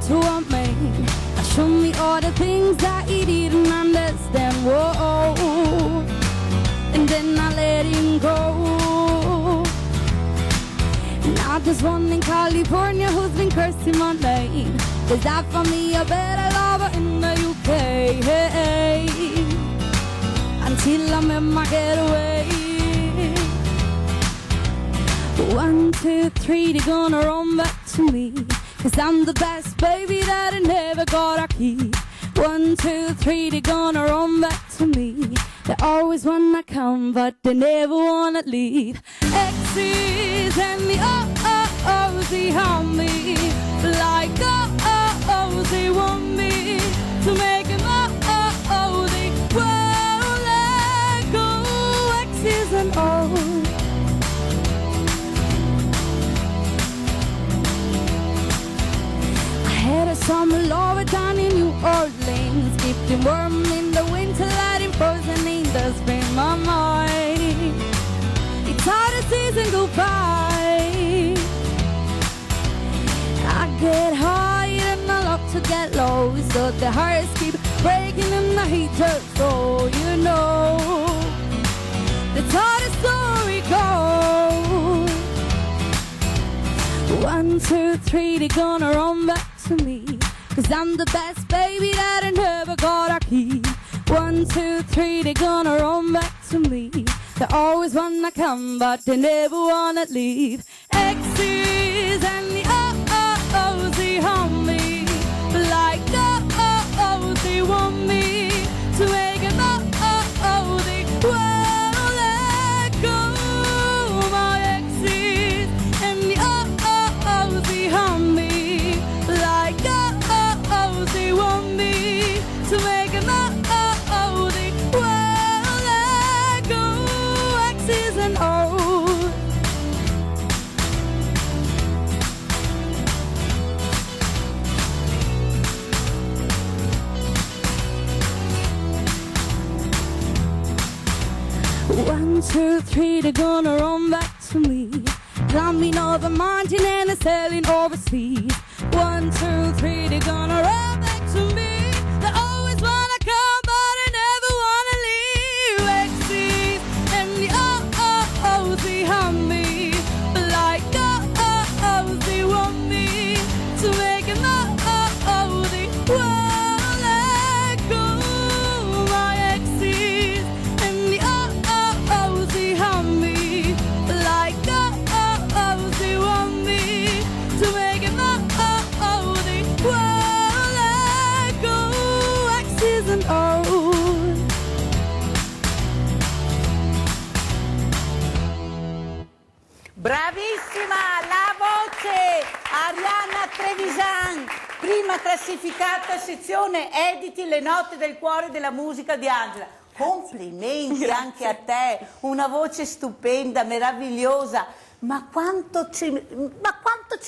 to a man. Show me all the things that he didn't understand. Whoa, and then I let him go. Now there's one in California who's been cursing my name. Cause I found me a better lover in the UK. Hey, until I met my getaway. 1, 2, 3, they're gonna run back to me. Cause I'm the best baby that I never got a key. 1, 2, 3, they're gonna run back to me. They always wanna come, but they never wanna leave. Exes and the oh-oh-ohs, they harm me. Like oh-oh-ohs, they want me to make them oh-oh-oh, they won't let go. Exes and ohs. Had a summer lover down in New Orleans. Kept him warm in the winter, let him frozen in the spring. My mind, it's hard to season go by. I get high and I love to get low, so the hearts keep breaking and the heat just so you know. That's how the story goes. 1, 2, 3, they're gonna run back to me. Cause I'm the best baby that I never got a key. 1, 2, 3, they're gonna run back to me. They always wanna come, but they never wanna leave. Exes and the oh-oh-ohs, they harm me. Like oh-oh-ohs, they want me to make them oh-oh-oh, they won't let go. My exes and the oh-oh-ohs, they harm me. Like oh-oh-ohs, they want me to make them oh-oh-oh, they won't let go. Exes and ohs. One, 2, 3, they're gonna run back to me. Climbing over mountain and sailing overseas. 1, 2, 3, they're gonna run back to me. They always wanna come, but they never wanna leave. Exes and the oh-oh-ohs, they harm me. Like oh-oh-ohs, they want me to make them oh-oh-oh, they won't let go. My exes and the oh-oh-ohs, they harm me. Like oh-oh-ohs, they want me to make them oh-oh-oh, they won't let go. Exes and ohs. Bravissima, la voce Arianna Trevisan, prima classificata sezione Editi le note del cuore della musica di Angela. Complimenti anche a te, una voce stupenda, meravigliosa. Ma quanto ci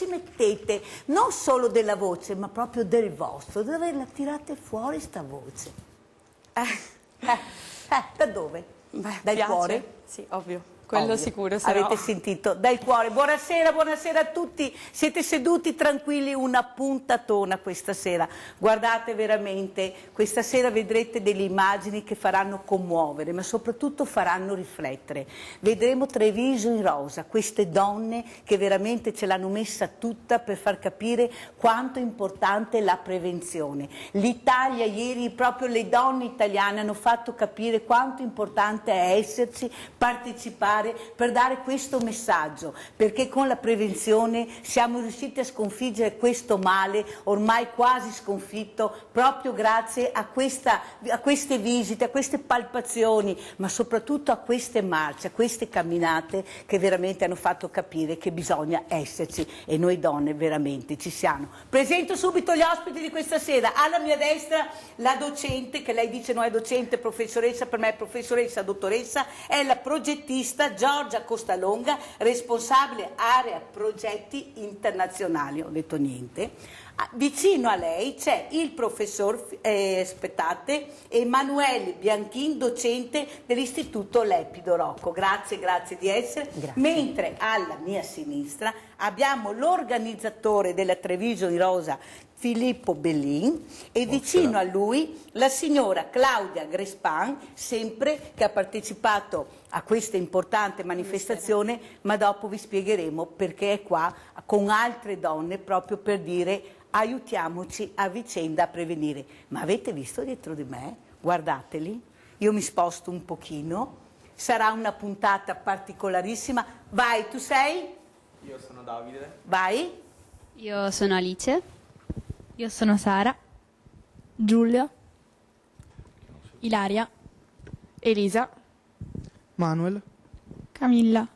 mettete, non solo della voce, ma proprio del vostro? Dove la tirate fuori sta voce? Da dove? Beh, Dal piace? cuore? Sì, ovvio. Quello Ovvio. sicuro, se no. Avete sentito dal cuore. Buonasera, buonasera a tutti. Siete seduti tranquilli, una puntatona questa sera. Guardate veramente, questa sera vedrete delle immagini che faranno commuovere, ma soprattutto faranno riflettere. Vedremo Treviso in rosa, queste donne che veramente ce l'hanno messa tutta per far capire quanto è importante la prevenzione. L'Italia ieri, proprio le donne italiane hanno fatto capire quanto importante è esserci, partecipare, per dare questo messaggio, perché con la prevenzione siamo riusciti a sconfiggere questo male ormai quasi sconfitto, proprio grazie a queste visite, a queste palpazioni, ma soprattutto a queste marce, a queste camminate che veramente hanno fatto capire che bisogna esserci, e noi donne veramente ci siamo. Presento subito gli ospiti di questa sera. Alla mia destra la docente, che lei dice non è docente, professoressa, per me è professoressa, dottoressa, è la progettista Giorgia Costalonga, responsabile area progetti internazionali. Ho detto niente. Vicino a lei c'è il professor Emanuele Bianchin, docente dell'Istituto Lepido Rocco. Grazie, grazie di essere. Grazie. Mentre alla mia sinistra abbiamo l'organizzatore della Treviso in Rosa, Filippo Bellin e vicino a lui la signora Claudia Grespan, sempre che ha partecipato a questa importante manifestazione, ma dopo vi spiegheremo perché è qua con altre donne proprio per dire aiutiamoci a vicenda a prevenire. Ma avete visto dietro di me? Guardateli, io mi sposto un pochino, sarà una puntata particolarissima. Vai, tu sei? Io sono Davide. Vai. Io sono Alice. Io sono Sara, Giulia, Ilaria, Elisa, Manuel. Camilla.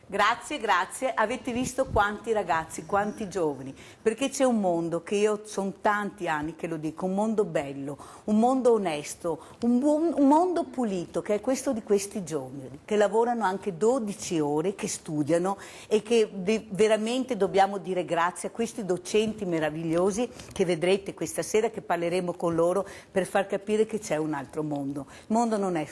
Grazie, grazie. Avete visto quanti ragazzi, quanti giovani, perché c'è un mondo che io sono tanti anni che lo dico, un mondo bello, un mondo onesto, un mondo pulito, che è questo di questi giovani, che lavorano anche 12 ore, che studiano e che veramente dobbiamo dire grazie a questi docenti meravigliosi che vedrete questa sera, che parleremo con loro per far capire che c'è un altro mondo. Il mondo non è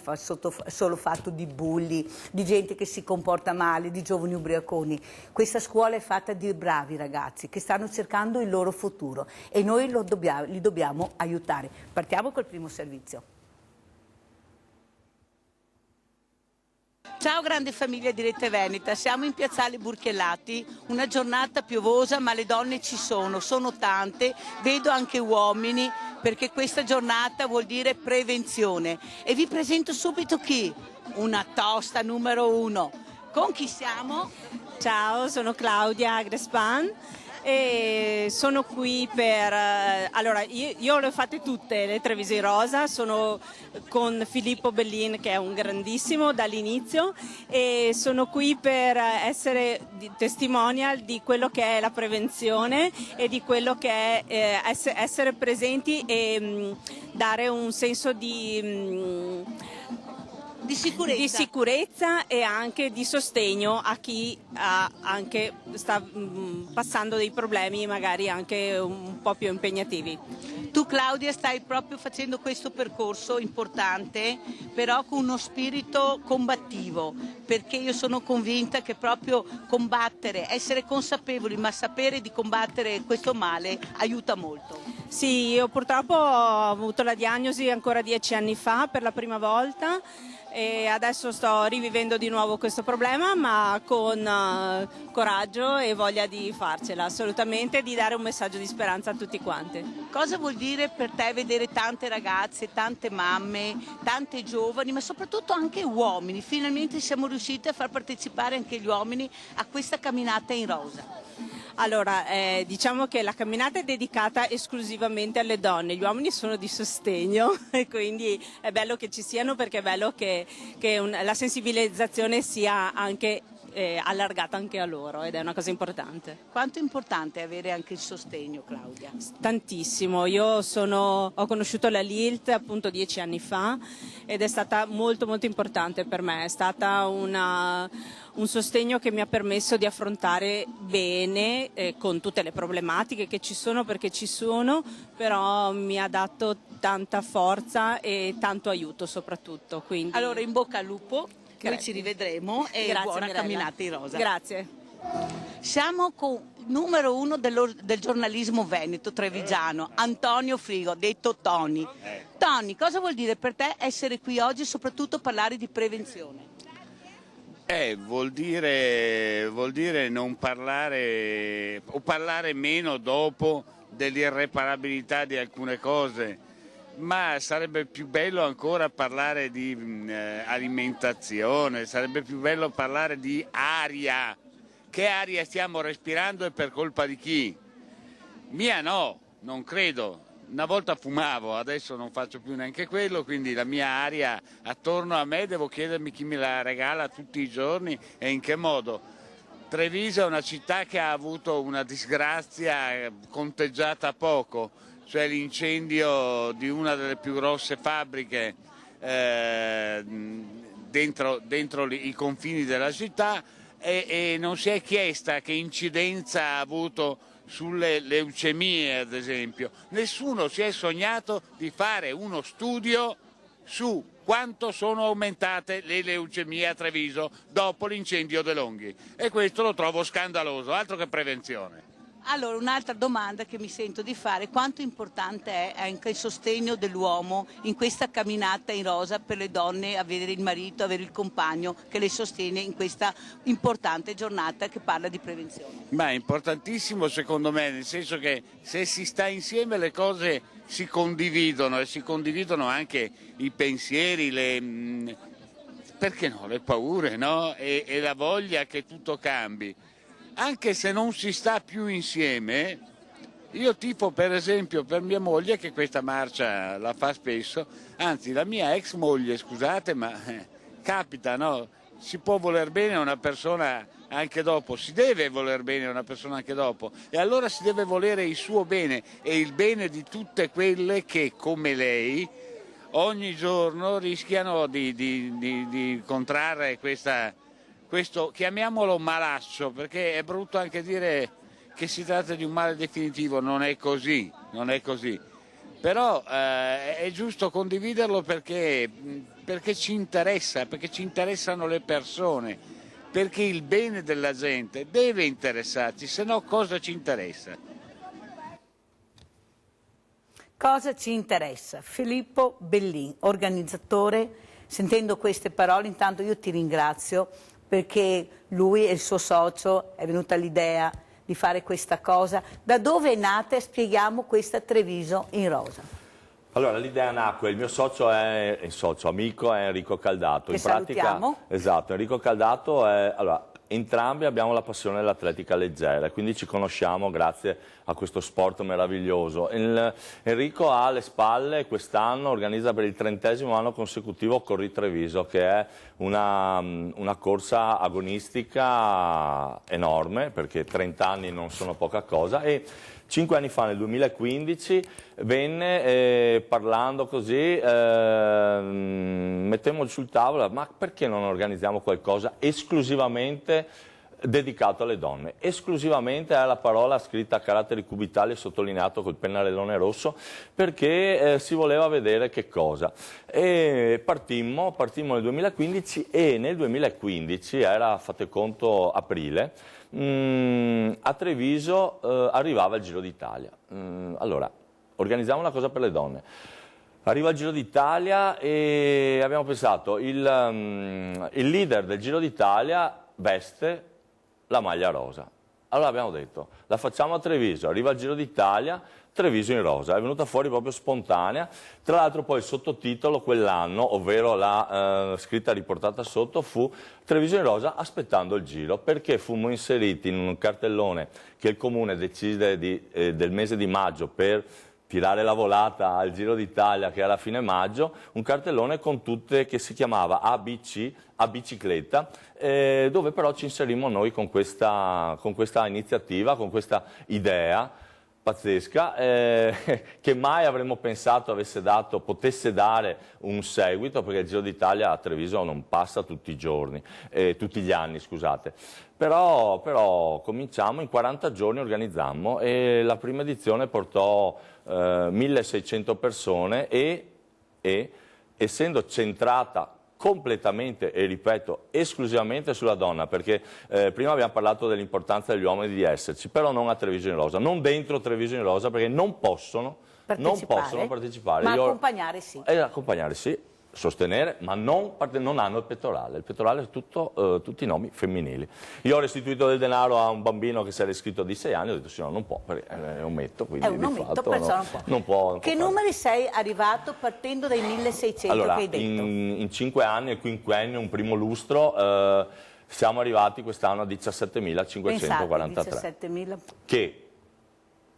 solo fatto di bulli, di gente che si comporta male, di giovani ubriaconi. Questa scuola è fatta di bravi ragazzi che stanno cercando il loro futuro e noi li dobbiamo aiutare. Partiamo col primo servizio. Ciao grande famiglia di Rete Veneta, siamo in Piazzale Burchiellati, una giornata piovosa ma le donne ci sono tante, vedo anche uomini perché questa giornata vuol dire prevenzione e vi presento subito chi? Una tosta numero 1. Con chi siamo? Ciao, sono Claudia Grespan e sono qui per... allora, io le ho fatte tutte le Treviso Rosa, sono con Filippo Bellin che è un grandissimo dall'inizio e sono qui per essere testimonial di quello che è la prevenzione e di quello che è essere presenti e dare un senso di sicurezza e anche di sostegno a chi anche sta passando dei problemi magari anche un po' più impegnativi. Tu Claudia stai proprio facendo questo percorso importante, però con uno spirito combattivo, perché io sono convinta che proprio combattere, essere consapevoli ma sapere di combattere questo male aiuta molto. Sì, io purtroppo ho avuto la diagnosi ancora 10 anni fa per la prima volta e adesso sto rivivendo di nuovo questo problema, ma con coraggio e voglia di farcela, assolutamente, di dare un messaggio di speranza a tutti quanti. Cosa vuol dire per te vedere tante ragazze, tante mamme, tante giovani, ma soprattutto anche uomini? Finalmente siamo riusciti a far partecipare anche gli uomini a questa camminata in rosa. Allora, diciamo che la camminata è dedicata esclusivamente alle donne, gli uomini sono di sostegno e quindi è bello che ci siano perché è bello che la sensibilizzazione sia anche allargata anche a loro ed è una cosa importante. Quanto è importante avere anche il sostegno, Claudia? Tantissimo, io ho conosciuto la LILT appunto 10 anni fa ed è stata molto molto importante per me, è stata un sostegno che mi ha permesso di affrontare bene con tutte le problematiche che ci sono perché ci sono, però mi ha dato tanta forza e tanto aiuto soprattutto. Quindi... Allora in bocca al lupo. Noi Grazie. ci rivedremo e Grazie, buona Mirella. camminata in rosa. Grazie. Siamo con il numero 1 del giornalismo veneto trevigiano, Antonio Frigo, detto Tony. Tony, cosa vuol dire per te essere qui oggi e soprattutto parlare di prevenzione? Vuol dire non parlare o parlare meno dopo dell'irreparabilità di alcune cose. Ma sarebbe più bello ancora parlare di alimentazione, sarebbe più bello parlare di aria. Che aria stiamo respirando e per colpa di chi? Mia no, non credo. Una volta fumavo, adesso non faccio più neanche quello, quindi la mia aria attorno a me devo chiedermi chi me la regala tutti i giorni e in che modo. Treviso è una città che ha avuto una disgrazia conteggiata poco, cioè l'incendio di una delle più grosse fabbriche dentro i confini della città e non si è chiesta che incidenza ha avuto sulle leucemie ad esempio. Nessuno si è sognato di fare uno studio su quanto sono aumentate le leucemie a Treviso dopo l'incendio dell'Onghi e questo lo trovo scandaloso, altro che prevenzione. Allora, un'altra domanda che mi sento di fare: quanto importante è anche il sostegno dell'uomo in questa camminata in rosa per le donne, avere il marito, avere il compagno che le sostiene in questa importante giornata che parla di prevenzione? Ma è importantissimo secondo me, nel senso che se si sta insieme le cose si condividono e si condividono anche i pensieri, perché no, le paure, no? E la voglia che tutto cambi. Anche se non si sta più insieme, io tifo per esempio per mia moglie che questa marcia la fa spesso, anzi la mia ex moglie, scusate, ma capita, no? Si può voler bene a una persona anche dopo, si deve voler bene a una persona anche dopo, e allora si deve volere il suo bene e il bene di tutte quelle che, come lei, ogni giorno rischiano di contrarre questo, chiamiamolo malaccio, perché è brutto anche dire che si tratta di un male definitivo, non è così, non è così. Però è giusto condividerlo perché ci interessa, perché ci interessano le persone, perché il bene della gente deve interessarci, se no cosa ci interessa? Cosa ci interessa? Filippo Bellin, organizzatore. Sentendo queste parole, intanto io ti ringrazio, perché lui e il suo socio è venuta l'idea di fare questa cosa. Da dove è nata? Spieghiamo questa Treviso in rosa. Allora, l'idea nacque, il mio socio amico è Enrico Caldato. Che salutiamo. Esatto, Enrico Caldato è... Allora, entrambi abbiamo la passione dell'atletica leggera, quindi ci conosciamo grazie a questo sport meraviglioso. Enrico ha alle spalle quest'anno, organizza per il 30° anno consecutivo Corri Treviso, che è una corsa agonistica enorme, perché 30 anni non sono poca cosa, e 5 anni fa, nel 2015, venne parlando così, mettemmo sul tavolo, ma perché non organizziamo qualcosa esclusivamente dedicato alle donne? Esclusivamente è la parola scritta a caratteri cubitali e sottolineato col pennarellone rosso, perché si voleva vedere che cosa. E partimmo nel 2015, e nel 2015, era, fate conto, aprile, a Treviso arrivava il Giro d'Italia. Allora, organizziamo una cosa per le donne. Arriva il Giro d'Italia e abbiamo pensato, il leader del Giro d'Italia veste la maglia rosa. Allora abbiamo detto, la facciamo a Treviso, arriva il Giro d'Italia, Treviso in rosa, è venuta fuori proprio spontanea. Tra l'altro poi il sottotitolo quell'anno, ovvero la scritta riportata sotto, fu Treviso in rosa aspettando il Giro, perché fummo inseriti in un cartellone che il Comune decise del mese di maggio per tirare la volata al Giro d'Italia, che era a fine maggio, un cartellone con tutte, che si chiamava ABC, a bicicletta, dove però ci inserimmo noi con questa iniziativa, con questa idea pazzesca, che mai avremmo pensato potesse dare un seguito, perché il Giro d'Italia a Treviso non passa tutti gli anni, scusate. Però cominciamo, in 40 giorni organizzammo, e la prima edizione portò 1600 persone e essendo centrata completamente, e ripeto, esclusivamente sulla donna, perché prima abbiamo parlato dell'importanza degli uomini di esserci, però non a Treviso in rosa, non dentro Treviso in rosa, perché non possono partecipare. Ma accompagnare sì. Accompagnare sì, sostenere, ma non hanno il pettorale è tutti nomi femminili. Io ho restituito del denaro a un bambino che si era iscritto di 6 anni, ho detto sì, no, non può, perché è un ometto, quindi è un ometto, perciò non può. Che numeri sei arrivato partendo dai 1600 allora, che hai detto? In 5 anni, il quinquennio, un primo lustro, siamo arrivati quest'anno a 17.543. 17.000. Che,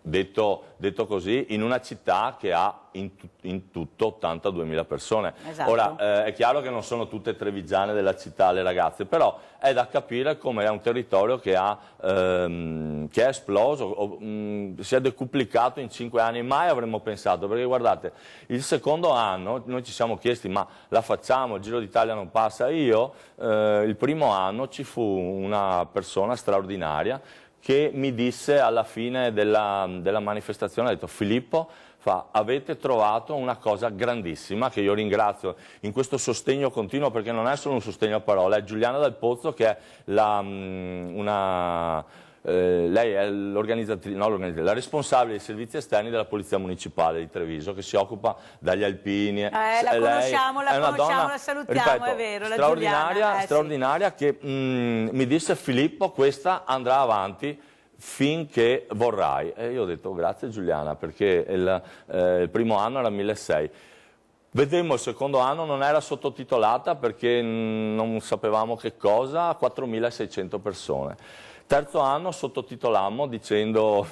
detto così, in una città che ha in tutto 82.000 persone. Esatto. Ora, è chiaro che non sono tutte trevigiane della città le ragazze, però è da capire come è un territorio che è esploso, si è decuplicato in 5 anni, mai avremmo pensato, perché guardate, il secondo anno noi ci siamo chiesti, ma la facciamo, il Giro d'Italia non passa? Il primo anno ci fu una persona straordinaria che mi disse alla fine della manifestazione, ha detto: Filippo, avete trovato una cosa grandissima, che io ringrazio in questo sostegno continuo, perché non è solo un sostegno a parole, è Giuliana Dal Pozzo, che è una lei è la responsabile dei servizi esterni della Polizia Municipale di Treviso, che si occupa dagli alpini. La conosciamo, la salutiamo, ripeto, è vero, la straordinaria, che mi disse: Filippo, questa andrà avanti finché vorrai. E io ho detto: grazie Giuliana, perché il primo anno era 1.600. Vedemmo il secondo anno, non era sottotitolata perché non sapevamo che cosa, 4.600 persone. Terzo anno sottotitolammo dicendo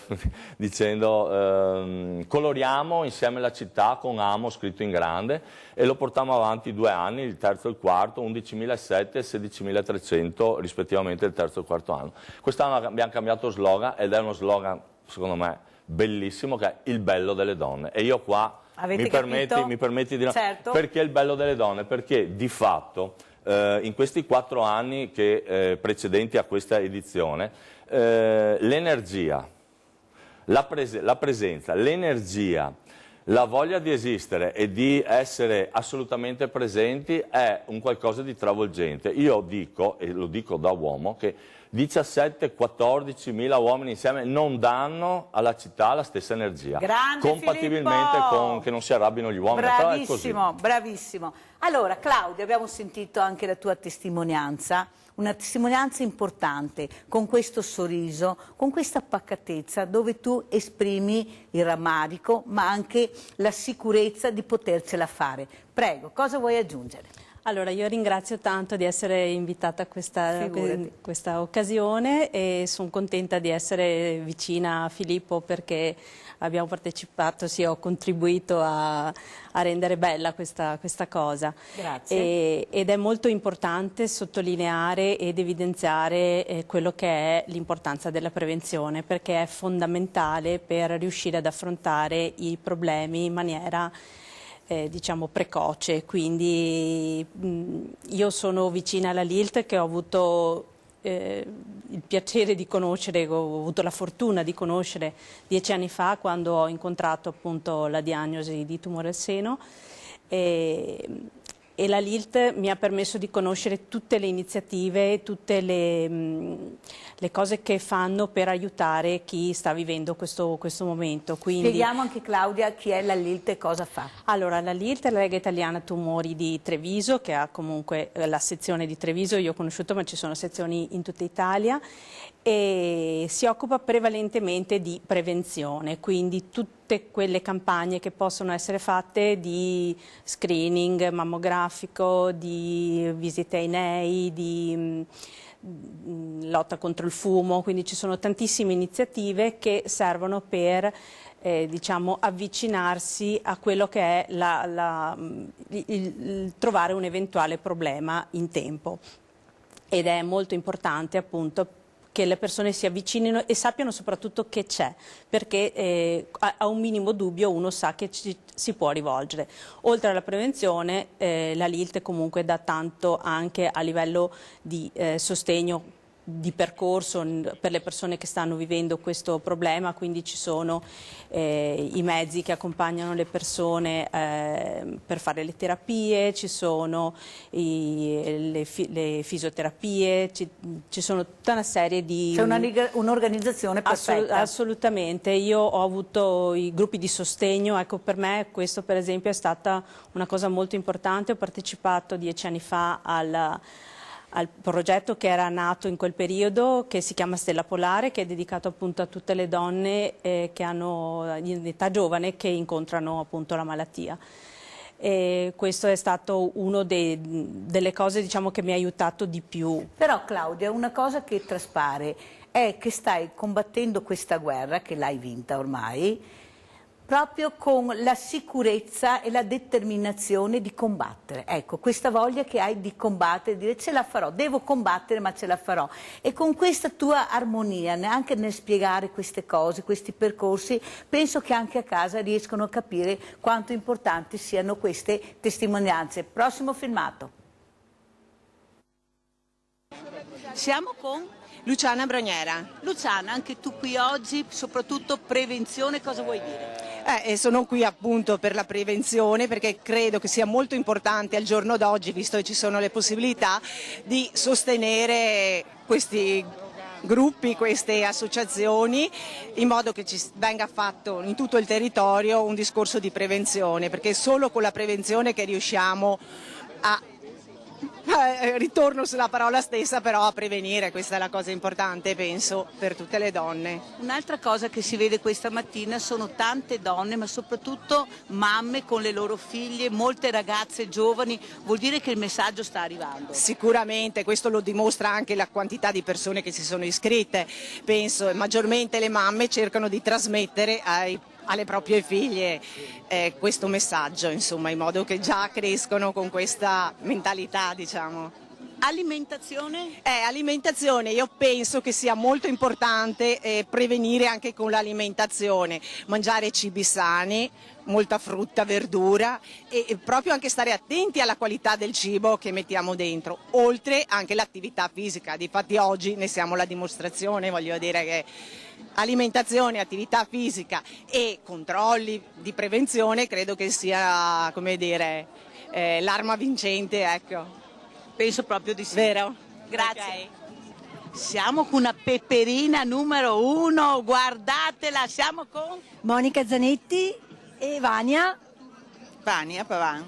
coloriamo insieme la città con amo scritto in grande, e lo portammo avanti 2 anni, il terzo e il quarto, 11.700 e 16.300 rispettivamente il terzo e il quarto anno. Quest'anno abbiamo cambiato slogan, ed è uno slogan secondo me bellissimo, che è il bello delle donne. E io qua mi permetti di no? Certo. Perché il bello delle donne? Perché di fatto in questi 4 anni precedenti a questa edizione, l'energia, la presenza, l'energia, la voglia di esistere e di essere assolutamente presenti è un qualcosa di travolgente. Io dico, e lo dico da uomo, che 17-14 mila uomini insieme non danno alla città la stessa energia. Grande compatibilmente Filippo! Con che non si arrabbino gli uomini. Bravissimo, bravissimo. Allora Claudia, abbiamo sentito anche la tua testimonianza, una testimonianza importante, con questo sorriso, con questa pacatezza, dove tu esprimi il rammarico ma anche la sicurezza di potercela fare. Prego, cosa vuoi aggiungere? Allora, io ringrazio tanto di essere invitata a questa occasione, e sono contenta di essere vicina a Filippo, perché abbiamo partecipato, sì, ho contribuito a rendere bella questa cosa. Grazie. Ed è molto importante sottolineare ed evidenziare quello che è l'importanza della prevenzione, perché è fondamentale per riuscire ad affrontare i problemi in maniera diciamo precoce. Quindi io sono vicina alla Lilt, che ho avuto il piacere di conoscere, ho avuto la fortuna di conoscere 10 anni fa, quando ho incontrato appunto la diagnosi di tumore al seno, e la Lilt mi ha permesso di conoscere tutte le iniziative, tutte le cose che fanno per aiutare chi sta vivendo questo momento. Quindi, spieghiamo anche, Claudia, chi è la Lilt e cosa fa. Allora, la Lilt è la Lega Italiana Tumori di Treviso, che ha comunque la sezione di Treviso, io ho conosciuto, ma ci sono sezioni in tutta Italia, e si occupa prevalentemente di prevenzione, quindi tutte quelle campagne che possono essere fatte di screening mammografico, di visite ai nei, di lotta contro il fumo. Quindi ci sono tantissime iniziative che servono per diciamo avvicinarsi a quello che è il trovare un eventuale problema in tempo, ed è molto importante appunto che le persone si avvicinino e sappiano soprattutto che c'è, perché a un minimo dubbio uno sa che si può rivolgere. Oltre alla prevenzione, la Lilt comunque dà tanto anche a livello di sostegno di percorso per le persone che stanno vivendo questo problema, quindi ci sono i mezzi che accompagnano le persone per fare le terapie, ci sono le fisioterapie, ci sono tutta una serie di... C'è un'organizzazione perfetta. Assolutamente, io ho avuto i gruppi di sostegno, ecco, per me questo per esempio è stata una cosa molto importante. Ho partecipato 10 anni fa al progetto che era nato in quel periodo, che si chiama Stella Polare, che è dedicato appunto a tutte le donne che hanno in età giovane, che incontrano appunto la malattia. E questo è stato uno delle cose, diciamo, che mi ha aiutato di più. Però Claudia, una cosa che traspare è che stai combattendo questa guerra, che l'hai vinta ormai, proprio con la sicurezza e la determinazione di combattere. Ecco, questa voglia che hai di combattere, di dire ce la farò, devo combattere ma ce la farò. E con questa tua armonia, neanche nel spiegare queste cose, questi percorsi, penso che anche a casa riescono a capire quanto importanti siano queste testimonianze. Prossimo filmato. Siamo con Luciana Broniera. Luciana, anche tu qui oggi, soprattutto prevenzione, cosa vuoi dire? Sono qui appunto per la prevenzione, perché credo che sia molto importante al giorno d'oggi, visto che ci sono le possibilità, di sostenere questi gruppi, queste associazioni, in modo che ci venga fatto in tutto il territorio un discorso di prevenzione, perché è solo con la prevenzione che riusciamo a ritorno sulla parola stessa, però a prevenire. Questa è la cosa importante, penso, per tutte le donne. Un'altra cosa che si vede questa mattina sono tante donne, ma soprattutto mamme con le loro figlie, molte ragazze giovani. Vuol dire che il messaggio sta arrivando? Sicuramente, questo lo dimostra anche la quantità di persone che si sono iscritte. Penso maggiormente le mamme cercano di trasmettere alle proprie figlie questo messaggio, insomma, in modo che già crescono con questa mentalità, diciamo. Alimentazione? Alimentazione, io penso che sia molto importante prevenire anche con l'alimentazione, mangiare cibi sani, molta frutta, verdura e proprio anche stare attenti alla qualità del cibo che mettiamo dentro, oltre anche l'attività fisica. Difatti oggi ne siamo la dimostrazione, voglio dire che alimentazione, attività fisica e controlli di prevenzione credo che sia, come dire, l'arma vincente, ecco. Penso proprio di sì. Vero? Grazie. Okay. Siamo con una peperina numero 1, guardatela, siamo con Monica Zanetti e Vania. Vania Pavan.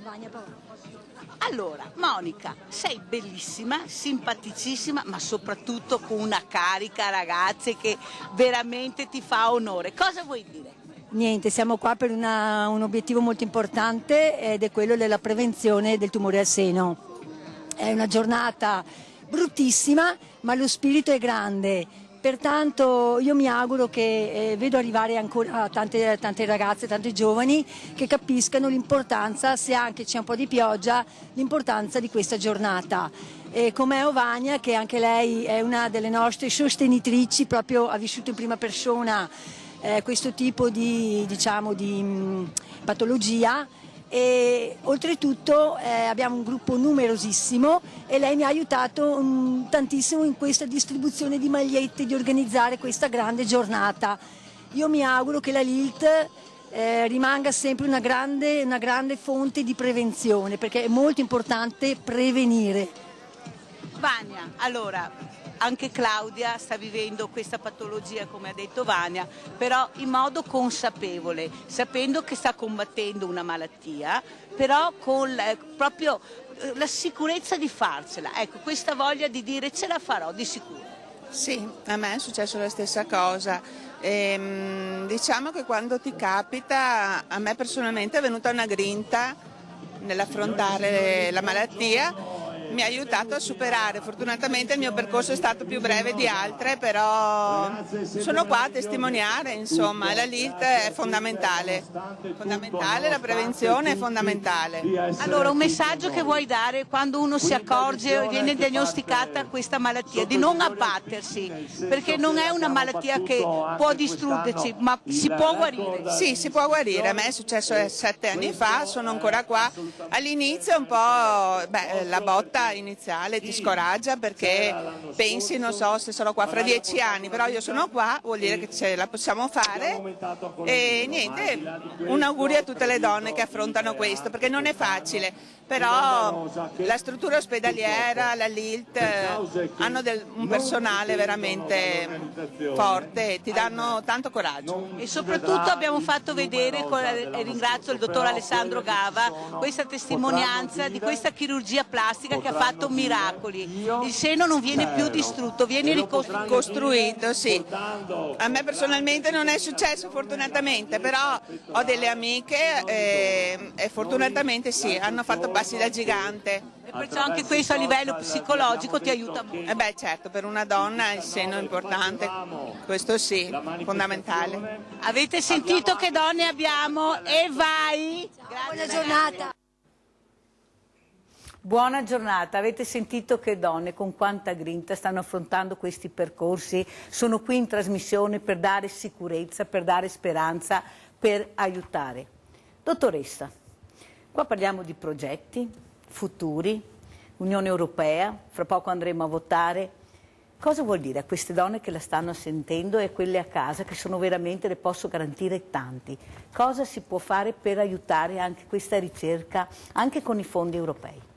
Allora, Monica, sei bellissima, simpaticissima, ma soprattutto con una carica, ragazze, che veramente ti fa onore. Cosa vuoi dire? Niente, siamo qua per un obiettivo molto importante ed è quello della prevenzione del tumore al seno. È una giornata bruttissima, ma lo spirito è grande. Pertanto io mi auguro che vedo arrivare ancora tante ragazze, tanti giovani che capiscano l'importanza, se anche c'è un po' di pioggia, l'importanza di questa giornata. Come Ovania, che anche lei è una delle nostre sostenitrici, proprio ha vissuto in prima persona questo tipo di patologia. E oltretutto abbiamo un gruppo numerosissimo e lei mi ha aiutato tantissimo in questa distribuzione di magliette, di organizzare questa grande giornata. Io mi auguro che la LILT rimanga sempre una grande fonte di prevenzione, perché è molto importante prevenire. Vania, allora, anche Claudia sta vivendo questa patologia, come ha detto Vania, però in modo consapevole, sapendo che sta combattendo una malattia, però con proprio la sicurezza di farcela. Ecco, questa voglia di dire ce la farò di sicuro. Sì, a me è successo la stessa cosa. Diciamo che quando ti capita, a me personalmente è venuta una grinta nell'affrontare la malattia. Mi ha aiutato a superare, fortunatamente il mio percorso è stato più breve di altre, però sono qua a testimoniare, insomma, la LILT è fondamentale, la prevenzione è fondamentale. Allora, un messaggio che vuoi dare quando uno si accorge, viene diagnosticata questa malattia, di non abbattersi, perché non è una malattia che può distruggerci, ma si può guarire. Sì, si può guarire, a me è successo 7 anni fa, sono ancora qua, all'inizio è un po' la botta iniziale ti scoraggia perché pensi, non so se sarò qua fra 10 anni, però io sono qua, vuol dire che ce la possiamo fare e niente, un augurio a tutte le donne che affrontano questo, perché non è facile, però la struttura ospedaliera, la LILT hanno un personale veramente forte e ti danno tanto coraggio. E soprattutto abbiamo fatto vedere, e ringrazio il dottor Alessandro Gava, questa testimonianza di questa chirurgia plastica che ha fatto miracoli. Il seno non viene più distrutto, viene ricostruito. Sì. A me personalmente non è successo fortunatamente, però ho delle amiche e fortunatamente sì, hanno fatto passi da gigante. E perciò anche questo a livello psicologico ti aiuta molto. Certo, per una donna il seno è importante, questo sì, fondamentale. Avete sentito che donne abbiamo? E vai! Buona giornata! Buona giornata, avete sentito che donne con quanta grinta stanno affrontando questi percorsi, sono qui in trasmissione per dare sicurezza, per dare speranza, per aiutare. Dottoressa, qua parliamo di progetti futuri, Unione Europea, fra poco andremo a votare. Cosa vuol dire a queste donne che la stanno sentendo e a quelle a casa che sono veramente, le posso garantire, tanti? Cosa si può fare per aiutare anche questa ricerca, anche con i fondi europei?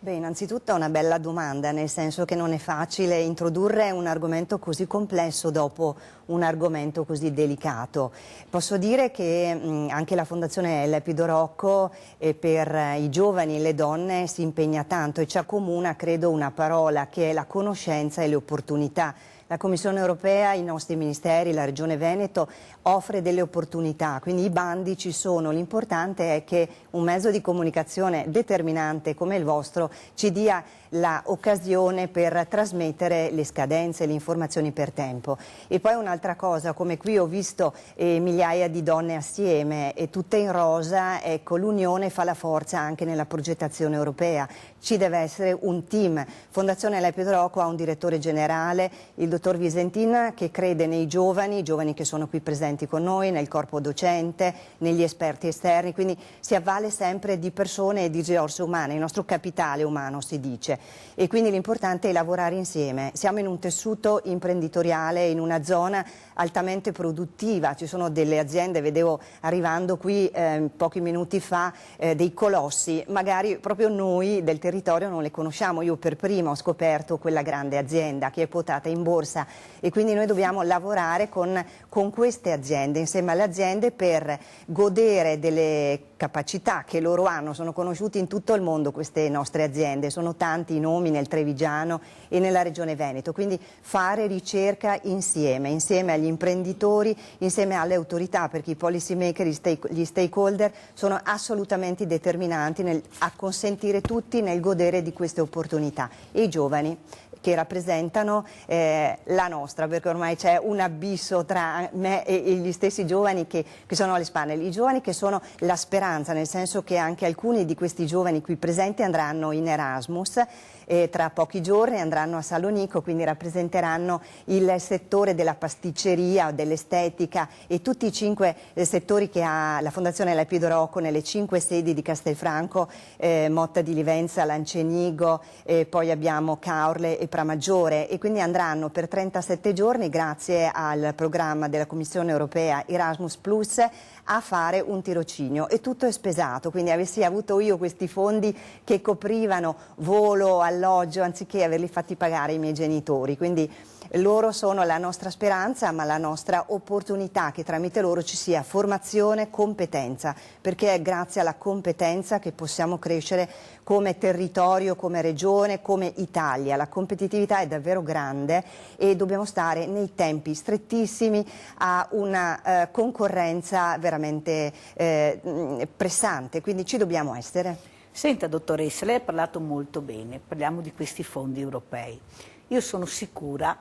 Beh, innanzitutto è una bella domanda, nel senso che non è facile introdurre un argomento così complesso dopo un argomento così delicato. Posso dire che anche la Fondazione Lepido Rocco per i giovani e le donne si impegna tanto e ci accomuna, credo, una parola che è la conoscenza e le opportunità. La Commissione europea, i nostri ministeri, la Regione Veneto offre delle opportunità, quindi i bandi ci sono, l'importante è che un mezzo di comunicazione determinante come il vostro ci dia l'occasione per trasmettere le scadenze, le informazioni per tempo. E poi un'altra cosa, come qui ho visto migliaia di donne assieme e tutte in rosa, ecco, l'unione fa la forza anche nella progettazione europea. Ci deve essere un team. Fondazione Lepido Rocco ha un direttore generale, il dottor Visentin, che crede nei giovani, i giovani che sono qui presenti con noi, nel corpo docente, negli esperti esterni, quindi si avvale sempre di persone e di risorse umane, il nostro capitale umano si dice. E quindi l'importante è lavorare insieme. Siamo in un tessuto imprenditoriale, in una zona altamente produttiva, ci sono delle aziende, vedevo arrivando qui pochi minuti fa, dei colossi, magari proprio noi del territorio non le conosciamo, io per prima ho scoperto quella grande azienda che è quotata in borsa e quindi noi dobbiamo lavorare con queste aziende, insieme alle aziende, per godere delle capacità che loro hanno. Sono conosciuti in tutto il mondo queste nostre aziende, sono tanti i nomi nel Trevigiano e nella Regione Veneto, quindi fare ricerca insieme agli imprenditori, insieme alle autorità, perché i policy maker, gli stakeholder sono assolutamente determinanti a consentire tutti nel godere di queste opportunità, e i giovani che rappresentano la nostra, perché ormai c'è un abisso tra me e gli stessi giovani che sono alle spalle, i giovani che sono la speranza, nel senso che anche alcuni di questi giovani qui presenti andranno in Erasmus e tra pochi giorni andranno a Salonico, quindi rappresenteranno il settore della pasticceria, dell'estetica e tutti i 5 settori che ha la Fondazione Lepido Rocco nelle 5 sedi di Castelfranco, Motta di Livenza, Lancenigo, poi abbiamo Caorle e Pramaggiore, e quindi andranno per 37 giorni grazie al programma della Commissione Europea Erasmus Plus a fare un tirocinio, e tutto è spesato, quindi avessi avuto io questi fondi che coprivano volo, alloggio, anziché averli fatti pagare i miei genitori, quindi loro sono la nostra speranza, ma la nostra opportunità che tramite loro ci sia formazione, competenza, perché è grazie alla competenza che possiamo crescere come territorio, come regione, come Italia. La competitività è davvero grande e dobbiamo stare nei tempi strettissimi a una concorrenza veramente pressante, quindi ci dobbiamo essere. Senta dottoressa, lei ha parlato molto bene, parliamo di questi fondi europei. Io sono sicura,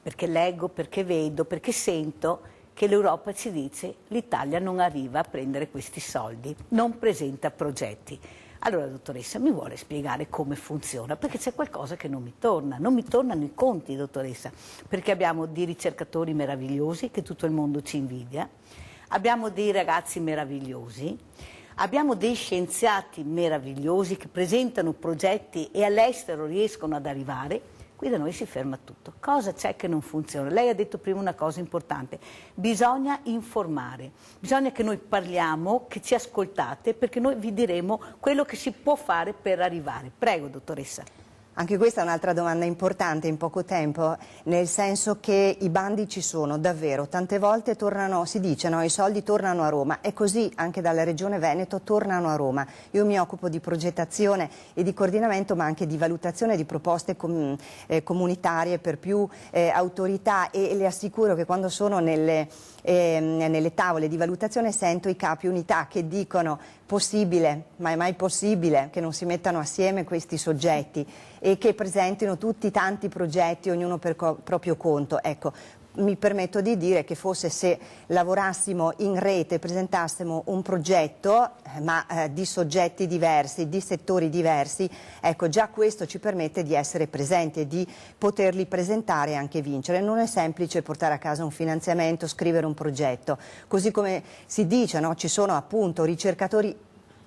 perché leggo, perché vedo, perché sento, che l'Europa ci dice l'Italia non arriva a prendere questi soldi, non presenta progetti. Allora dottoressa, mi vuole spiegare come funziona? Perché c'è qualcosa che non mi tornano i conti, dottoressa, perché abbiamo dei ricercatori meravigliosi che tutto il mondo ci invidia, abbiamo dei ragazzi meravigliosi, abbiamo dei scienziati meravigliosi che presentano progetti e all'estero riescono ad arrivare. Qui da noi si ferma tutto. Cosa c'è che non funziona? Lei ha detto prima una cosa importante, bisogna informare, bisogna che noi parliamo, che ci ascoltate, perché noi vi diremo quello che si può fare per arrivare. Prego, dottoressa. Anche questa è un'altra domanda importante in poco tempo, nel senso che i bandi ci sono davvero, tante volte tornano, si dice no, i soldi tornano a Roma, è così anche dalla Regione Veneto tornano a Roma. Io mi occupo di progettazione e di coordinamento, ma anche di valutazione di proposte comunitarie per più autorità, e le assicuro che quando sono nelle tavole di valutazione sento i capi unità che dicono possibile, ma è mai possibile che non si mettano assieme questi soggetti e che presentino tutti tanti progetti, ognuno per proprio conto. Ecco, mi permetto di dire che forse se lavorassimo in rete, presentassimo un progetto, ma di soggetti diversi, di settori diversi, ecco, già questo ci permette di essere presenti e di poterli presentare e anche vincere. Non è semplice portare a casa un finanziamento, scrivere un progetto, così come si dice, no? Ci sono appunto ricercatori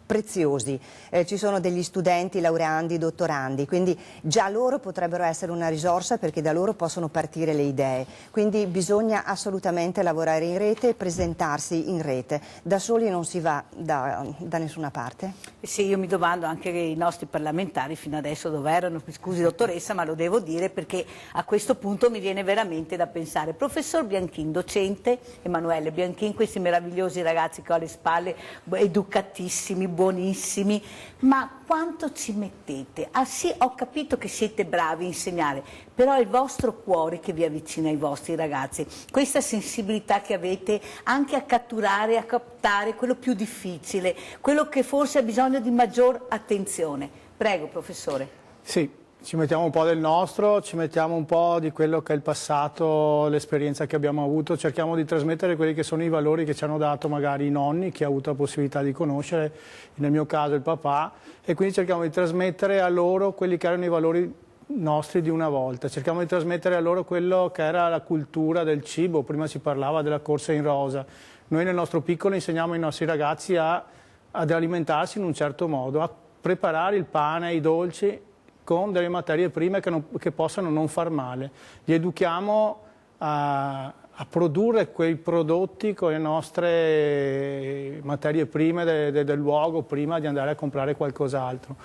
preziosi. Ci sono degli studenti, laureandi, dottorandi, quindi già loro potrebbero essere una risorsa perché da loro possono partire le idee. Quindi bisogna assolutamente lavorare in rete e presentarsi in rete. Da soli non si va da nessuna parte? Sì, io mi domando anche i nostri parlamentari fino adesso dove erano, scusi dottoressa, ma lo devo dire perché a questo punto mi viene veramente da pensare. Professor Bianchin, docente, Emanuele Bianchin, questi meravigliosi ragazzi che ho alle spalle, educatissimi, buonissimi, ma quanto ci mettete? Ah sì, ho capito che siete bravi a insegnare, però è il vostro cuore che vi avvicina ai vostri ragazzi, questa sensibilità che avete anche a catturare, a captare quello più difficile, quello che forse ha bisogno di maggior attenzione. Prego, professore. Sì, ci mettiamo un po' del nostro, ci mettiamo un po' di quello che è il passato, l'esperienza che abbiamo avuto, cerchiamo di trasmettere quelli che sono i valori che ci hanno dato magari i nonni, chi ha avuto la possibilità di conoscere, nel mio caso il papà, e quindi cerchiamo di trasmettere a loro quelli che erano i valori nostri di una volta, cerchiamo di trasmettere a loro quello che era la cultura del cibo, prima si parlava della corsa in rosa, noi nel nostro piccolo insegniamo ai nostri ragazzi ad alimentarsi in un certo modo, a preparare il pane, i dolci, con delle materie prime che possano non far male. Li educhiamo a produrre quei prodotti con le nostre materie prime del luogo prima di andare a comprare qualcos'altro.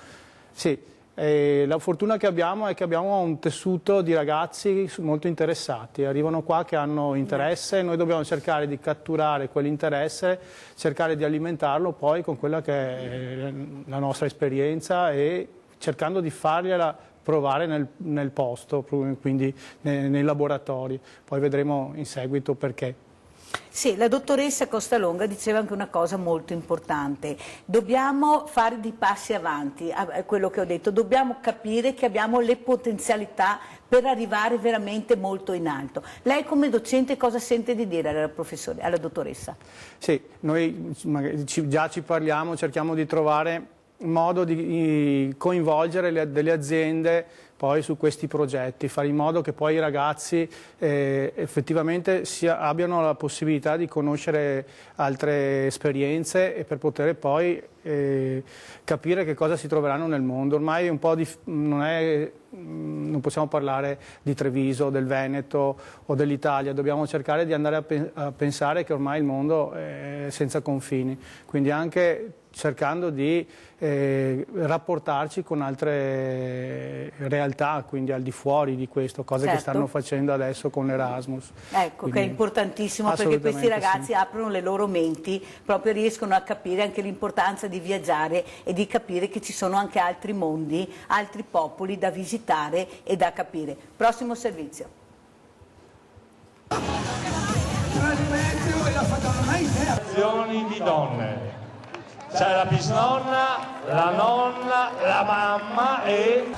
Sì, la fortuna che abbiamo è che abbiamo un tessuto di ragazzi molto interessati, arrivano qua che hanno interesse e noi dobbiamo cercare di catturare quell'interesse, cercare di alimentarlo poi con quella che è la nostra esperienza e cercando di fargliela provare nel posto, quindi nei laboratori. Poi vedremo in seguito perché. Sì, la dottoressa Costalonga diceva anche una cosa molto importante. Dobbiamo fare dei passi avanti, è quello che ho detto. Dobbiamo capire che abbiamo le potenzialità per arrivare veramente molto in alto. Lei come docente cosa sente di dire alla dottoressa? Sì, noi già ci parliamo, cerchiamo di trovare modo di coinvolgere delle aziende poi su questi progetti, fare in modo che poi i ragazzi effettivamente abbiano la possibilità di conoscere altre esperienze e per poter poi capire che cosa si troveranno nel mondo. Ormai un po' non possiamo parlare di Treviso, del Veneto o dell'Italia, dobbiamo cercare di andare a pensare che ormai il mondo è senza confini, quindi anche cercando di rapportarci con altre realtà, quindi al di fuori di questo, cose che stanno facendo adesso con l'Erasmus. Ecco, quindi, che è importantissimo perché questi ragazzi aprono le loro menti, proprio riescono a capire anche l'importanza di viaggiare e di capire che ci sono anche altri mondi, altri popoli da visitare e da capire. Prossimo servizio. Azioni di donne. C'è la bisnonna, la nonna, la mamma e...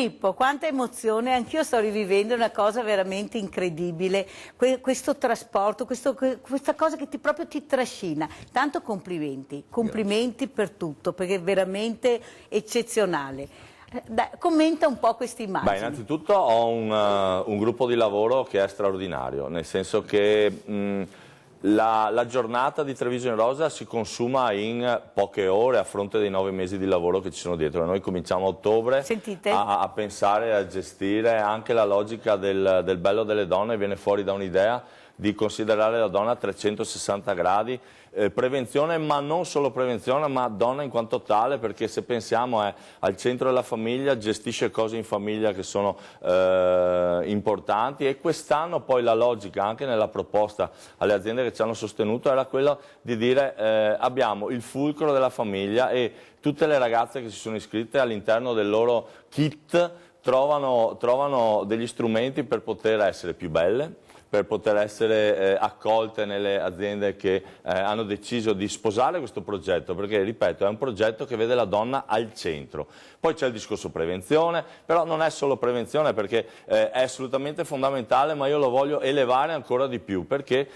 Filippo, quanta emozione, anch'io sto rivivendo una cosa veramente incredibile, questo trasporto, questa cosa che proprio ti trascina. Tanto complimenti, complimenti per tutto, perché è veramente eccezionale. Dai, commenta un po' questa immagine. Beh, innanzitutto ho un gruppo di lavoro che è straordinario, nel senso che la giornata di Treviso in Rosa si consuma in poche ore a fronte dei 9 mesi di lavoro che ci sono dietro. Noi cominciamo a ottobre a pensare e a gestire anche la logica del bello delle donne, viene fuori da un'idea di considerare la donna a 360 gradi, prevenzione, ma non solo prevenzione, ma donna in quanto tale, perché se pensiamo è al centro della famiglia, gestisce cose in famiglia che sono importanti, e quest'anno poi la logica anche nella proposta alle aziende che ci hanno sostenuto era quella di dire abbiamo il fulcro della famiglia e tutte le ragazze che si sono iscritte all'interno del loro kit trovano degli strumenti per poter essere più belle, per poter essere accolte nelle aziende che hanno deciso di sposare questo progetto, perché, ripeto, è un progetto che vede la donna al centro. Poi c'è il discorso prevenzione, però non è solo prevenzione, perché è assolutamente fondamentale, ma io lo voglio elevare ancora di più, perché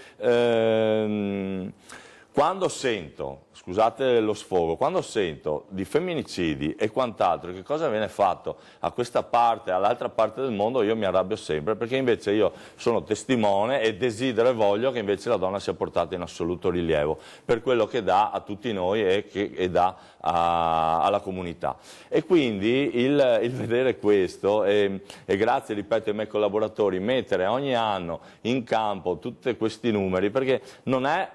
quando sento, scusate lo sfogo, quando sento di femminicidi e quant'altro, che cosa viene fatto a questa parte, all'altra parte del mondo, io mi arrabbio sempre, perché invece io sono testimone e desidero e voglio che invece la donna sia portata in assoluto rilievo per quello che dà a tutti noi e dà alla comunità. E quindi il vedere questo e grazie, ripeto, ai miei collaboratori, mettere ogni anno in campo tutti questi numeri, perché non è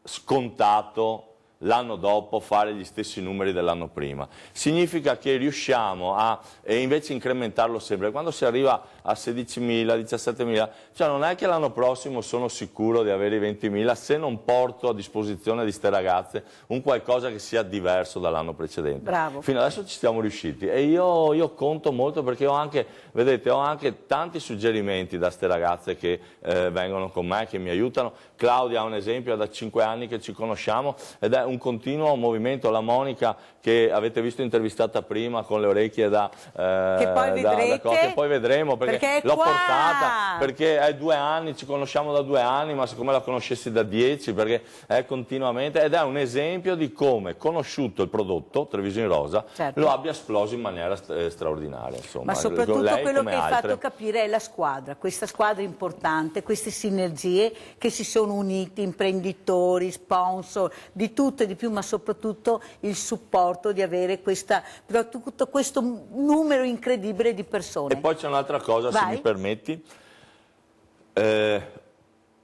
scontato l'anno dopo fare gli stessi numeri dell'anno prima. Significa che riusciamo a invece incrementarlo sempre. Quando si arriva a 16.000, 17.000, cioè non è che l'anno prossimo sono sicuro di avere i 20.000 se non porto a disposizione di queste ragazze un qualcosa che sia diverso dall'anno precedente. Bravo. Fino adesso ci siamo riusciti e io conto molto, perché ho anche, vedete, ho anche tanti suggerimenti da queste ragazze che vengono con me, che mi aiutano. Claudia è un esempio, è da 5 anni che ci conosciamo ed è un continuo movimento. La Monica, che avete visto intervistata prima con le orecchie che poi vedrete, che poi vedremo, perché l'ho qua portata, perché è 2 anni, ci conosciamo da 2 anni, ma siccome la conoscessi da 10, perché è continuamente, ed è un esempio di come, conosciuto il prodotto Treviso in Rosa, certo, lo abbia esploso in maniera straordinaria. Insomma. Ma soprattutto lei, quello che hai altre, fatto capire è la squadra, questa squadra importante, queste sinergie che si sono uniti, imprenditori, sponsor, di tutto e di più, ma soprattutto il supporto di avere tutto questo numero incredibile di persone. E poi c'è un'altra cosa, se mi permetti.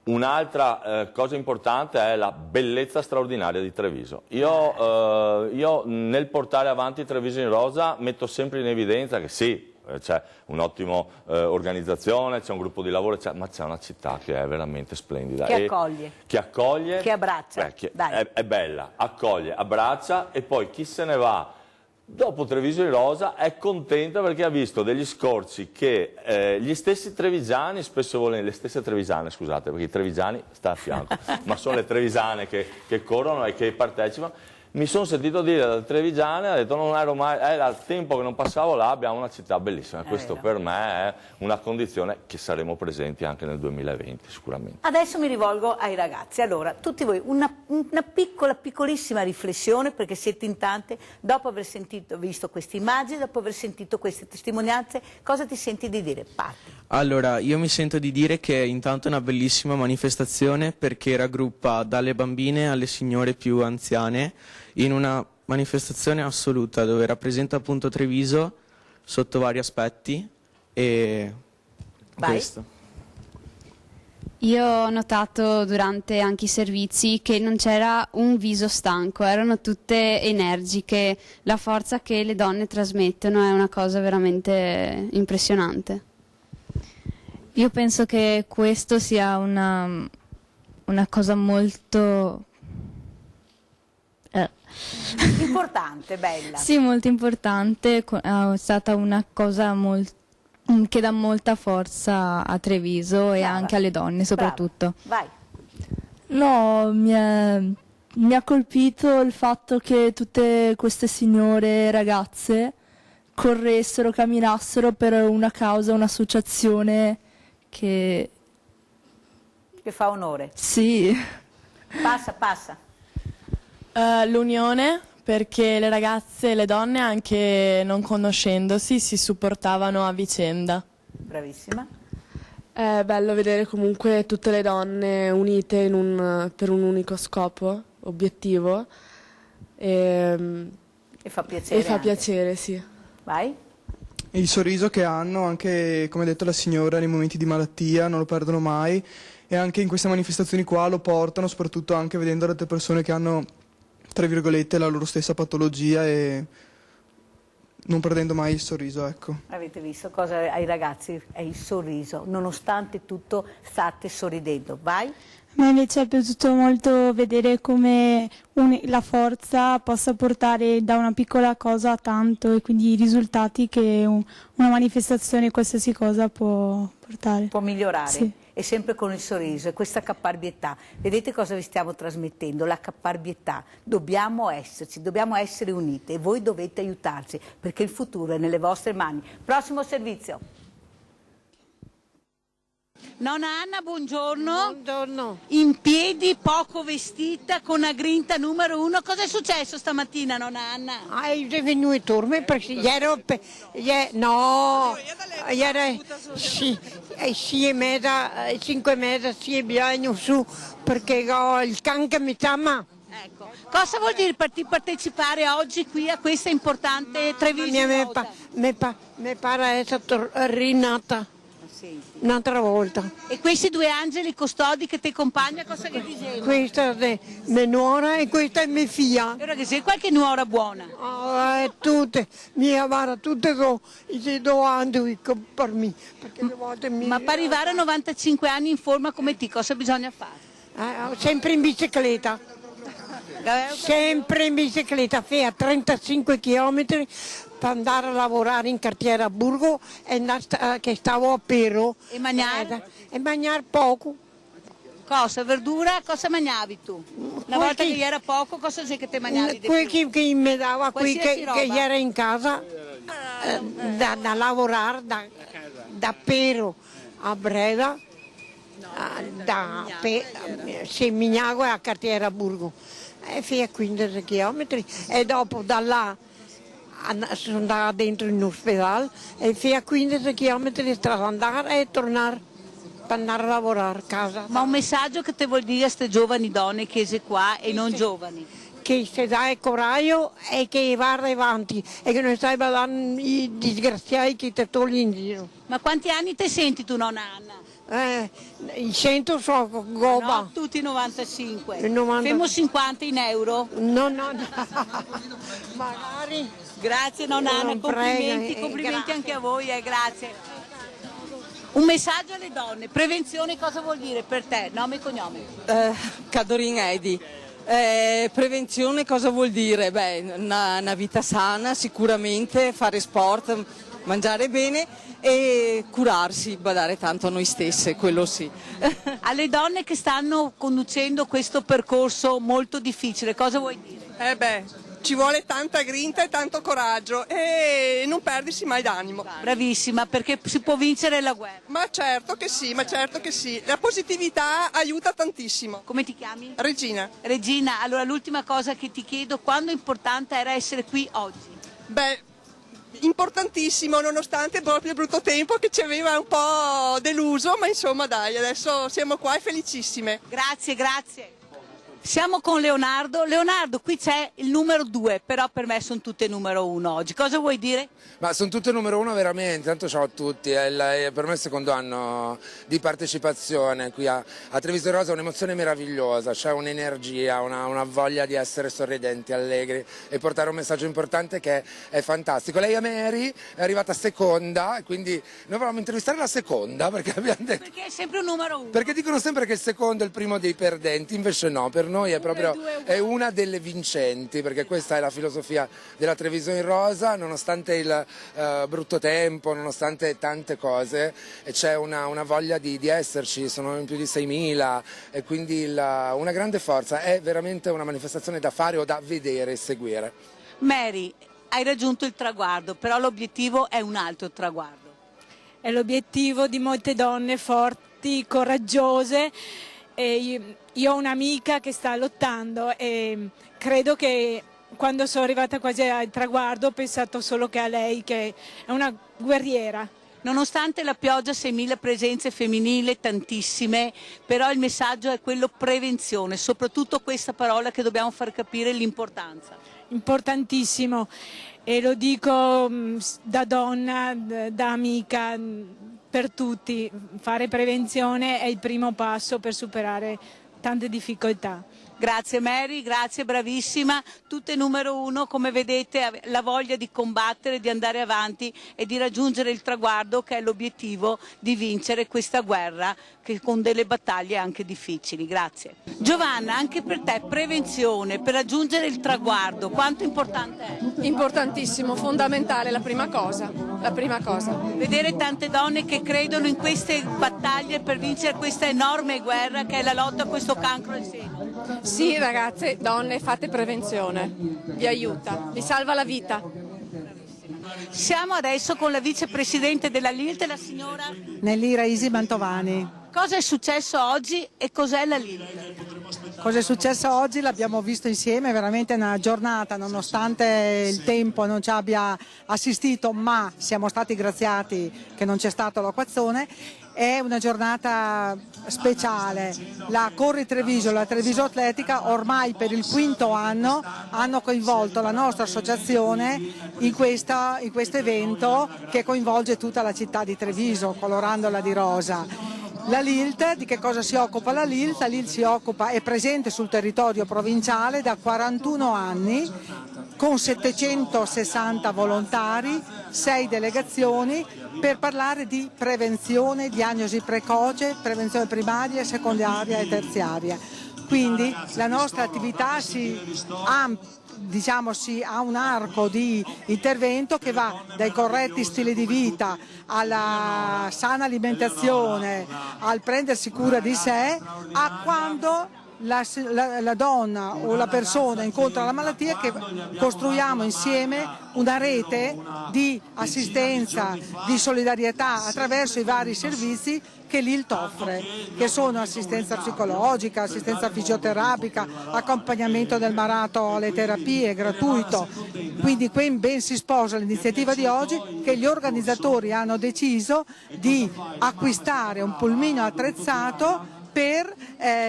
Un'altra cosa importante è la bellezza straordinaria di Treviso. Io nel portare avanti Treviso in Rosa metto sempre in evidenza che sì, c'è un'ottima organizzazione, c'è un gruppo di lavoro, ma c'è una città che è veramente splendida. Che accoglie. Che accoglie. Che abbraccia. È bella, accoglie, abbraccia, e poi chi se ne va dopo Treviso in Rosa è contenta perché ha visto degli scorci che gli stessi trevigiani, spesso volendo, le stesse trevisane, scusate, perché i trevigiani sta a fianco, ma sono le trevisane che corrono e che partecipano. Mi sono sentito dire da trevigiane, ha detto non ero mai, era il tempo che non passavo là, abbiamo una città bellissima. Questo per me è una condizione che saremo presenti anche nel 2020 sicuramente. Adesso mi rivolgo ai ragazzi. Allora, tutti voi, una piccolissima riflessione, perché siete in tante, dopo aver visto queste immagini, dopo aver sentito queste testimonianze, cosa ti senti di dire? Parti. Allora, io mi sento di dire che intanto è una bellissima manifestazione perché raggruppa dalle bambine alle signore più anziane in una manifestazione assoluta dove rappresenta appunto Treviso sotto vari aspetti e questo. Io ho notato durante anche i servizi che non c'era un viso stanco, erano tutte energiche, la forza che le donne trasmettono è una cosa veramente impressionante. Io penso che questo sia una cosa molto importante, bella. Sì, molto importante, è stata una cosa che dà molta forza a Treviso e anche alle donne soprattutto. Vai. No, mi ha colpito il fatto che tutte queste signore ragazze corressero, camminassero per una causa, un'associazione che fa onore. Sì. Passa. L'unione, perché le ragazze e le donne, anche non conoscendosi, si supportavano a vicenda. Bravissima. È bello vedere comunque tutte le donne unite per un unico scopo, obiettivo. E fa piacere. E fa piacere, sì. Vai. E il sorriso che hanno, anche come ha detto la signora, nei momenti di malattia, non lo perdono mai. E anche in queste manifestazioni qua lo portano, soprattutto anche vedendo altre persone che hanno, tra virgolette, la loro stessa patologia e non perdendo mai il sorriso, ecco. Avete visto cosa ai ragazzi è il sorriso, nonostante tutto state sorridendo. Vai. A me invece è piaciuto molto vedere come la forza possa portare da una piccola cosa a tanto e quindi i risultati che una manifestazione, qualsiasi cosa, può portare. Può migliorare. Sì. E sempre con il sorriso e questa caparbietà. Vedete cosa vi stiamo trasmettendo? La caparbietà. Dobbiamo esserci, dobbiamo essere unite e voi dovete aiutarci perché il futuro è nelle vostre mani. Prossimo servizio. Nonna Anna, buongiorno. Buongiorno. In piedi, poco vestita, con la grinta numero 1. Cosa è successo stamattina, nonna Anna? È venuto torme perché ieri sì, 6:30, 5:30, 6 bisogno su perché ho il can che mi chiama. Ecco. Cosa vuol dire partecipare oggi qui a questa importante Treviso Rosa? Mi pare essere rinata. Un'altra volta. E questi due angeli custodi che ti accompagnano, cosa che dicevano? Questa è mia nuora e questa è mia figlia. Allora che sei qualche nuora buona? Tutte, mia guarda, tutte i due angeli per me. Perché le volte Ma per arrivare a 95 anni in forma come te, cosa bisogna fare? Sempre in bicicletta. Sempre in bicicletta, fai a 35 km per andare a lavorare in cartiere a Burgo che stavo a Pero. E mangiare? E mangiare poco. Cosa? Verdura? Cosa mangiavi tu? Una volta che era poco, cosa c'è che te mangiavi? Quel che mi dava qui che era in casa da lavorare da Pero a Breda, da Semignago a cartiere a Burgo. E fai a 15 km e dopo da là sono andata dentro in ospedale e fai a 15 km di strada andare e tornare per andare a lavorare a casa. Ma un messaggio che te vuol dire a queste giovani donne che sei qua e non giovani? Che si dà coraggio e che va avanti e che non stai badando i disgraziati che ti togli in giro. Ma quanti anni ti senti tu, nonna Anna? I 100 so goba. No, tutti 95. 90. Femo 50 in euro? No. Magari. Grazie nonna Anna, complimenti anche a voi, grazie. Un messaggio alle donne, prevenzione cosa vuol dire per te? Nome e cognome? Cadorin Edi. Prevenzione cosa vuol dire? Beh, una vita sana sicuramente, fare sport, mangiare bene e curarsi, badare tanto a noi stesse, quello sì. Alle donne che stanno conducendo questo percorso molto difficile, cosa vuoi dire? Ci vuole tanta grinta e tanto coraggio e non perdersi mai d'animo. Bravissima, perché si può vincere la guerra. Ma certo che sì, La positività aiuta tantissimo. Come ti chiami? Regina. Regina, allora l'ultima cosa che ti chiedo, quando importante era essere qui oggi? Importantissimo, nonostante proprio il brutto tempo che ci aveva un po' deluso, ma insomma dai, adesso siamo qua e felicissime. Grazie. Siamo con Leonardo. Leonardo, qui c'è il numero 2, però per me sono tutte numero 1 oggi. Cosa vuoi dire? Ma sono tutte numero 1 veramente, tanto ciao a tutti, è per me il secondo anno di partecipazione qui a Treviso Rosa, un'emozione meravigliosa, c'è un'energia, una voglia di essere sorridenti, allegri e portare un messaggio importante che è fantastico. Lei a Mary è arrivata seconda, e quindi noi volevamo intervistare la seconda perché abbiamo detto... Perché è sempre un numero 1. Perché dicono sempre che il secondo è il primo dei perdenti, invece no, per noi è una delle vincenti, perché questa è la filosofia della Treviso in Rosa, nonostante il brutto tempo, nonostante tante cose, c'è una voglia di esserci, sono in più di 6.000 e quindi una grande forza, è veramente una manifestazione da fare o da vedere e seguire. Mary, hai raggiunto il traguardo, però l'obiettivo è un altro traguardo. È l'obiettivo di molte donne forti, coraggiose. E io ho un'amica che sta lottando e credo che quando sono arrivata quasi al traguardo ho pensato solo che a lei, che è una guerriera. Nonostante la pioggia, 6.000 presenze femminili, tantissime, però il messaggio è quello prevenzione, soprattutto questa parola che dobbiamo far capire l'importanza. Importantissimo, e lo dico da donna, da amica, per tutti, fare prevenzione è il primo passo per superare tante difficoltà. Grazie Mary, grazie, bravissima, tutte numero uno, come vedete la voglia di combattere, di andare avanti e di raggiungere il traguardo che è l'obiettivo di vincere questa guerra che con delle battaglie anche difficili. Grazie. Giovanna, anche per te prevenzione, per raggiungere il traguardo, quanto importante è? Importantissimo, fondamentale, la prima cosa. Vedere tante donne che credono in queste battaglie per vincere questa enorme guerra che è la lotta a questo cancro al seno. Sì ragazze, donne, fate prevenzione, vi aiuta, vi salva la vita. Siamo adesso con la vicepresidente della LILT, la signora Nellira Isi Mantovani. Cosa è successo oggi e cos'è la LILT? Cosa è successo oggi l'abbiamo visto insieme, veramente una giornata, nonostante il tempo non ci abbia assistito, ma siamo stati graziati che non c'è stato l'acquazzone. È una giornata speciale. La Corri Treviso, la Treviso Atletica ormai per il 5º anno hanno coinvolto la nostra associazione in questo evento che coinvolge tutta la città di Treviso, colorandola di rosa. La LILT, di che cosa si occupa la LILT? La LILT si occupa, è presente sul territorio provinciale da 41 anni con 760 volontari, 6 delegazioni per parlare di prevenzione, diagnosi precoce, prevenzione primaria, secondaria e terziaria. Quindi la nostra attività ha un arco di intervento che va dai corretti stili di vita alla sana alimentazione, al prendersi cura di sé, a quando la donna o la persona incontra la malattia, che costruiamo insieme una rete di assistenza, di solidarietà attraverso i vari servizi che l'ILT offre, che sono assistenza psicologica, assistenza fisioterapica, accompagnamento del malato alle terapie gratuito. Quindi ben si sposa l'iniziativa di oggi, che gli organizzatori hanno deciso di acquistare un pulmino attrezzato per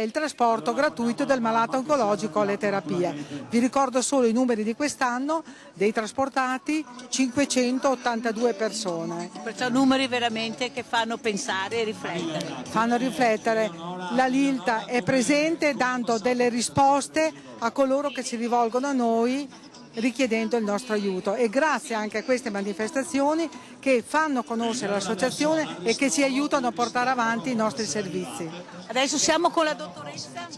il trasporto gratuito del malato oncologico alle terapie. Vi ricordo solo i numeri di quest'anno: dei trasportati 582 persone. Perciò numeri veramente che fanno pensare e riflettere. Fanno riflettere. La LILT è presente dando delle risposte a coloro che si rivolgono a noi richiedendo il nostro aiuto, e grazie anche a queste manifestazioni che fanno conoscere l'associazione e che ci aiutano a portare avanti i nostri servizi. Adesso siamo con la dottoressa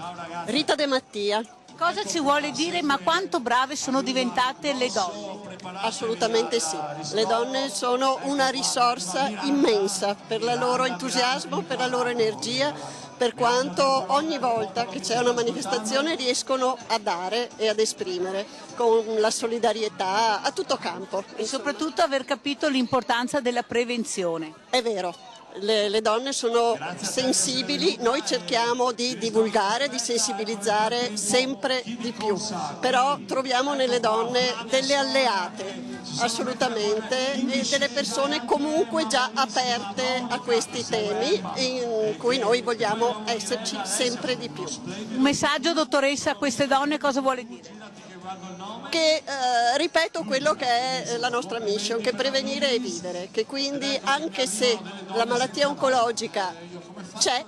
Rita De Mattia. Cosa ci vuole dire, ma quanto brave sono diventate le donne? Assolutamente sì, le donne sono una risorsa immensa per il loro entusiasmo, per la loro energia, per quanto ogni volta che c'è una manifestazione riescono a dare e ad esprimere con la solidarietà a tutto campo. E soprattutto aver capito l'importanza della prevenzione. È vero. Le donne sono sensibili, noi cerchiamo di divulgare, di sensibilizzare sempre di più, però troviamo nelle donne delle alleate, assolutamente, e delle persone comunque già aperte a questi temi in cui noi vogliamo esserci sempre di più. Un messaggio, dottoressa, a queste donne cosa vuole dire? Che ripeto quello che è la nostra mission, che prevenire è vivere, che quindi anche se la malattia oncologica c'è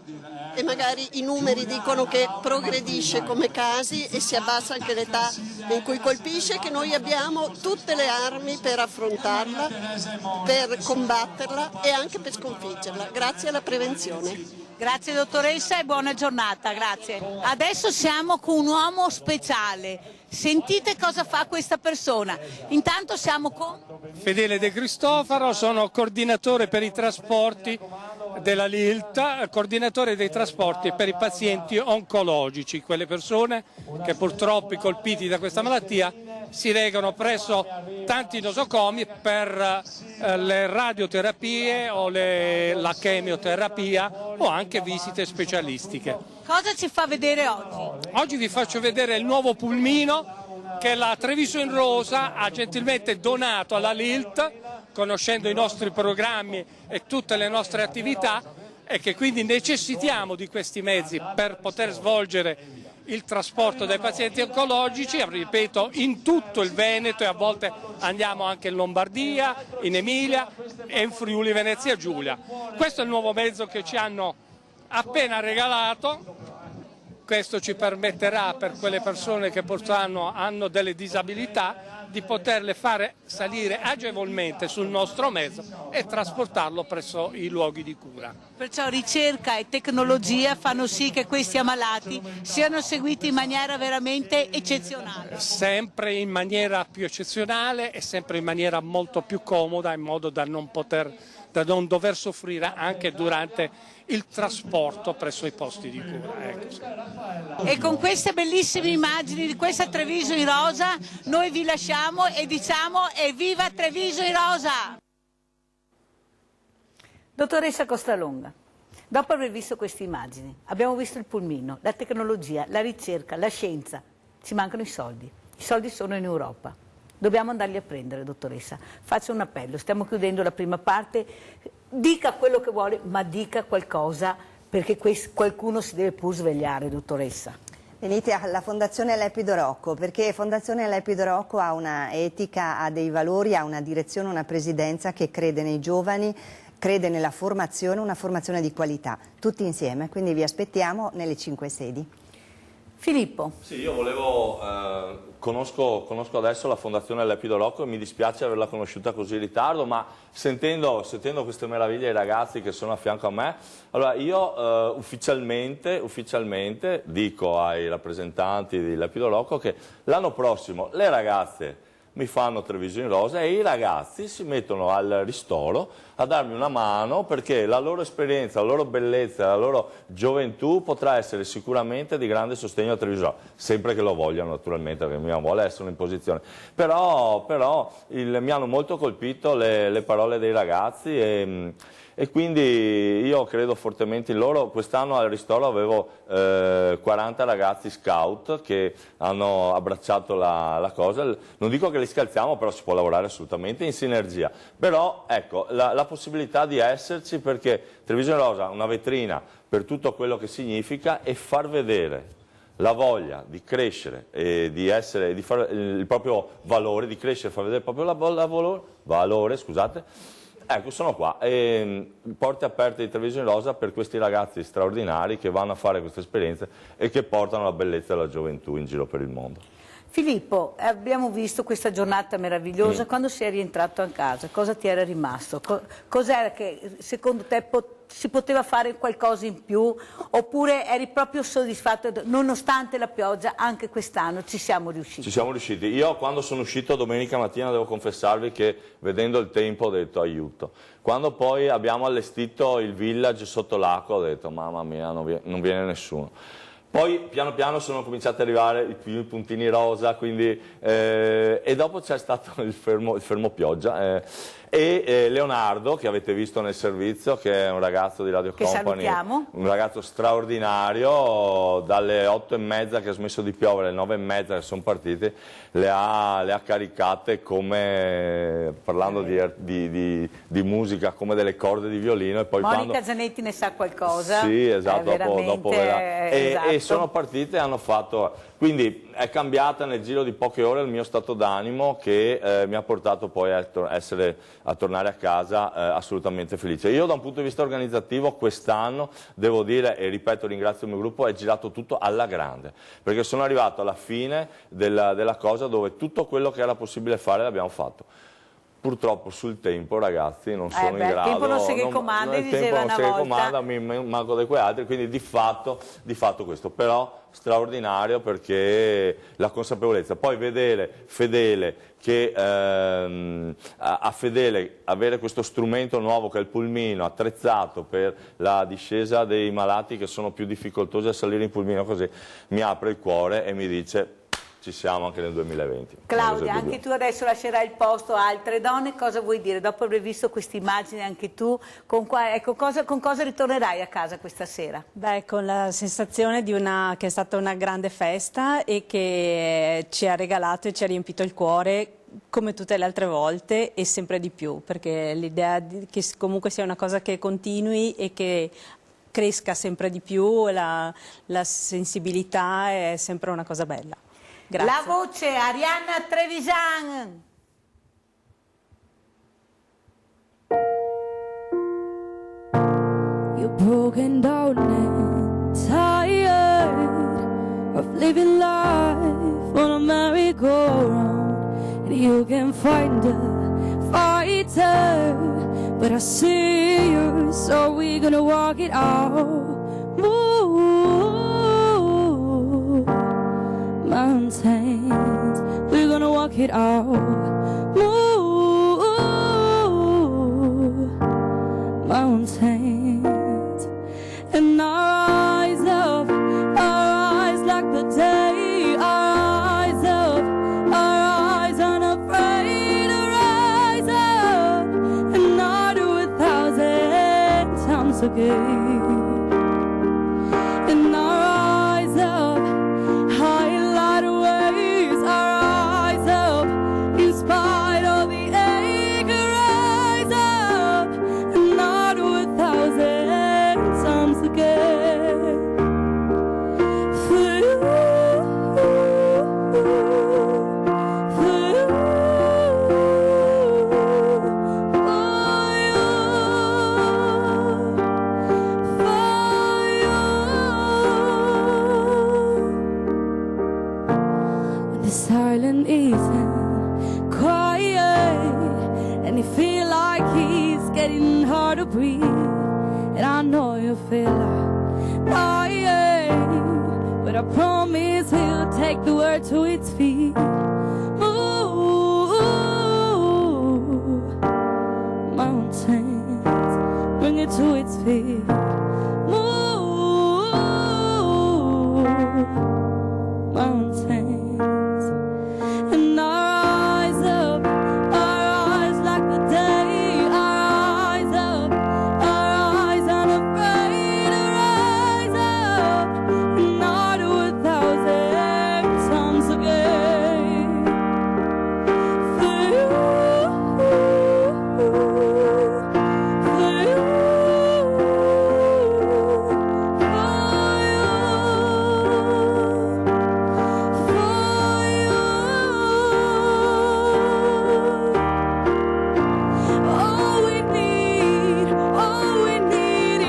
e magari i numeri dicono che progredisce come casi e si abbassa anche l'età in cui colpisce, che noi abbiamo tutte le armi per affrontarla, per combatterla e anche per sconfiggerla, grazie alla prevenzione. Grazie dottoressa e buona giornata, grazie. Adesso siamo con un uomo speciale. Sentite cosa fa questa persona. Intanto siamo con Fedele De Cristofaro, sono coordinatore per i trasporti della LILT, coordinatore dei trasporti per i pazienti oncologici, quelle persone che purtroppo colpiti da questa malattia si recano presso tanti nosocomi per le radioterapie o la chemioterapia o anche visite specialistiche. Cosa ci fa vedere oggi? Oggi vi faccio vedere il nuovo pulmino che la Treviso in Rosa ha gentilmente donato alla LILT, conoscendo i nostri programmi e tutte le nostre attività, e che quindi necessitiamo di questi mezzi per poter svolgere il trasporto dei pazienti oncologici, ripeto, in tutto il Veneto, e a volte andiamo anche in Lombardia, in Emilia e in Friuli Venezia Giulia. Questo è il nuovo mezzo che ci hanno appena regalato. Questo ci permetterà, per quelle persone che purtroppo hanno delle disabilità, di poterle fare salire agevolmente sul nostro mezzo e trasportarlo presso i luoghi di cura. Perciò ricerca e tecnologia fanno sì che questi ammalati siano seguiti in maniera veramente eccezionale. Sempre in maniera più eccezionale e sempre in maniera molto più comoda, in modo da non dover soffrire anche durante il trasporto presso i posti di cura. Ecco. E con queste bellissime immagini di questa Treviso in Rosa noi vi lasciamo e diciamo evviva Treviso in Rosa! Dottoressa Costalonga, dopo aver visto queste immagini, abbiamo visto il pulmino, la tecnologia, la ricerca, la scienza, ci mancano i soldi sono in Europa. Dobbiamo andarli a prendere, dottoressa. Faccio un appello, stiamo chiudendo la prima parte, dica quello che vuole, ma dica qualcosa, perché qualcuno si deve pur svegliare, dottoressa. Venite alla Fondazione Lepido Rocco, perché Fondazione Lepido Rocco ha una etica, ha dei valori, ha una direzione, una presidenza che crede nei giovani, crede nella formazione, una formazione di qualità, tutti insieme, quindi vi aspettiamo nelle 5 sedi. Filippo. Sì, io volevo, conosco adesso la Fondazione Lepido Rocco e mi dispiace averla conosciuta così in ritardo, ma sentendo queste meraviglie ai ragazzi che sono a fianco a me, allora io ufficialmente dico ai rappresentanti di Lepido Rocco che l'anno prossimo le ragazze mi fanno Treviso in Rosa e i ragazzi si mettono al ristoro a darmi una mano, perché la loro esperienza, la loro bellezza, la loro gioventù potrà essere sicuramente di grande sostegno a Treviso, sempre che lo vogliano naturalmente, perché mi vuole essere un'imposizione. Però mi hanno molto colpito le parole dei ragazzi e quindi io credo fortemente in loro. Quest'anno al ristoro avevo 40 ragazzi scout che hanno abbracciato la cosa. Non dico che li scalziamo, però si può lavorare assolutamente in sinergia. Però ecco, la possibilità di esserci, perché Treviso in Rosa è una vetrina per tutto quello che significa, e far vedere la voglia di crescere e di fare il proprio valore, di crescere, far vedere il proprio valore, scusate. Ecco, sono qua, porte aperte di Treviso in Rosa per questi ragazzi straordinari che vanno a fare queste esperienze e che portano la bellezza della gioventù in giro per il mondo. Filippo, abbiamo visto questa giornata meravigliosa, quando sei rientrato a casa, cosa ti era rimasto? Cos'era che secondo te si poteva fare qualcosa in più, oppure eri proprio soddisfatto, nonostante la pioggia, anche quest'anno ci siamo riusciti? Ci siamo riusciti. Io quando sono uscito domenica mattina devo confessarvi che vedendo il tempo ho detto aiuto. Quando poi abbiamo allestito il village sotto l'acqua ho detto mamma mia, non viene nessuno. Poi piano piano sono cominciati ad arrivare i primi puntini rosa, quindi, e dopo c'è stato il fermo pioggia. E Leonardo, che avete visto nel servizio, che è un ragazzo di Radio Company, un ragazzo straordinario, dalle 8:30 che ha smesso di piovere, alle 9:30 che sono partiti, le ha caricate come, parlando di musica, come delle corde di violino. E poi Monica Zanetti ne sa qualcosa? Sì, esatto, dopo esatto. E sono partite e hanno fatto... Quindi è cambiata nel giro di poche ore il mio stato d'animo, che mi ha portato poi a tornare a casa assolutamente felice. Io da un punto di vista organizzativo quest'anno, devo dire, e ripeto ringrazio il mio gruppo, è girato tutto alla grande, perché sono arrivato alla fine della cosa dove tutto quello che era possibile fare l'abbiamo fatto. Purtroppo sul tempo, ragazzi, non sono in grado. Il tempo non si comanda, diceva una volta. Il tempo non si comanda, mi manco di quei altri, quindi di fatto questo. Però straordinario, perché la consapevolezza. Poi vedere Fedele, che a Fedele avere questo strumento nuovo che è il pulmino, attrezzato per la discesa dei malati che sono più difficoltosi a salire in pulmino, così mi apre il cuore e mi dice... ci siamo anche nel 2020. Claudia, anche tu adesso lascerai il posto a altre donne, cosa vuoi dire? Dopo aver visto questa immagine anche tu, con cosa ritornerai a casa questa sera? Beh, con la sensazione che è stata una grande festa e che ci ha regalato e ci ha riempito il cuore come tutte le altre volte e sempre di più, perché l'idea che comunque sia una cosa che continui e che cresca sempre di più, la sensibilità è sempre una cosa bella. Grazie. La voce Arianna Trevisan. You're broken down and tired of living life on a merry-go-round, and you can find a fighter, but I see you, so we're gonna walk it out. Mountains, we're gonna walk it out. Move, mountains, and our eyes like the day, our eyes unafraid to rise up, and I'll do 1,000 times again. And our eyes up, highlight waves, our eyes up, in spite of the ache, rise up, and I'll do 1,000 times again. For you, for you, the silent evening, quiet, and you feel like it's getting hard to breathe, and I know you feel like dying, but I promise we'll take the word to its feet. Ooh, mountains, bring it to its feet. Ooh, mountains, and our eyes up, our eyes like the day, our eyes up, our eyes unafraid to rise up, and I'll do 1,000 times again. For you, for you, all we need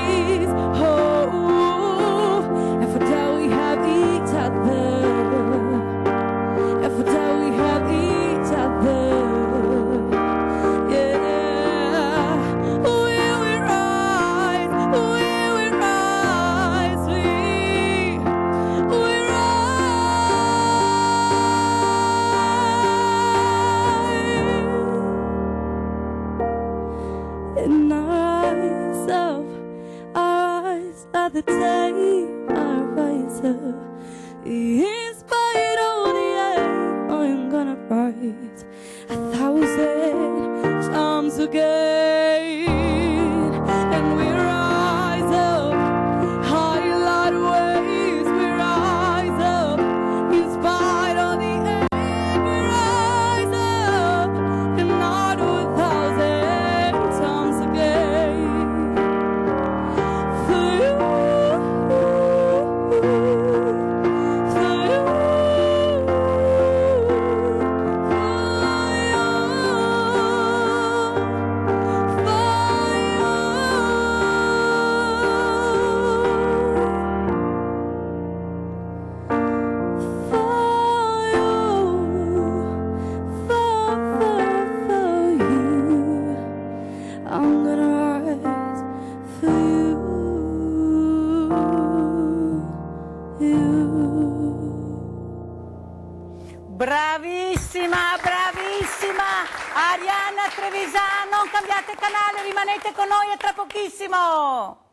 is hope, and for that we have each other, and for that we have each other. Yeah, we will rise, we will rise, we rise. And our eyes up, our eyes are the day, our eyes up. In spite of the ache, I'm gonna rise 1,000 times again. And we rise up, highlight waves, we rise up, in spite of the ache, we rise up, and I'll do 1,000 times again. For you, for you, I'm gonna rise for you. Bravissima, bravissima Arianna Trevisan, non cambiate canale, rimanete con noi, a tra pochissimo.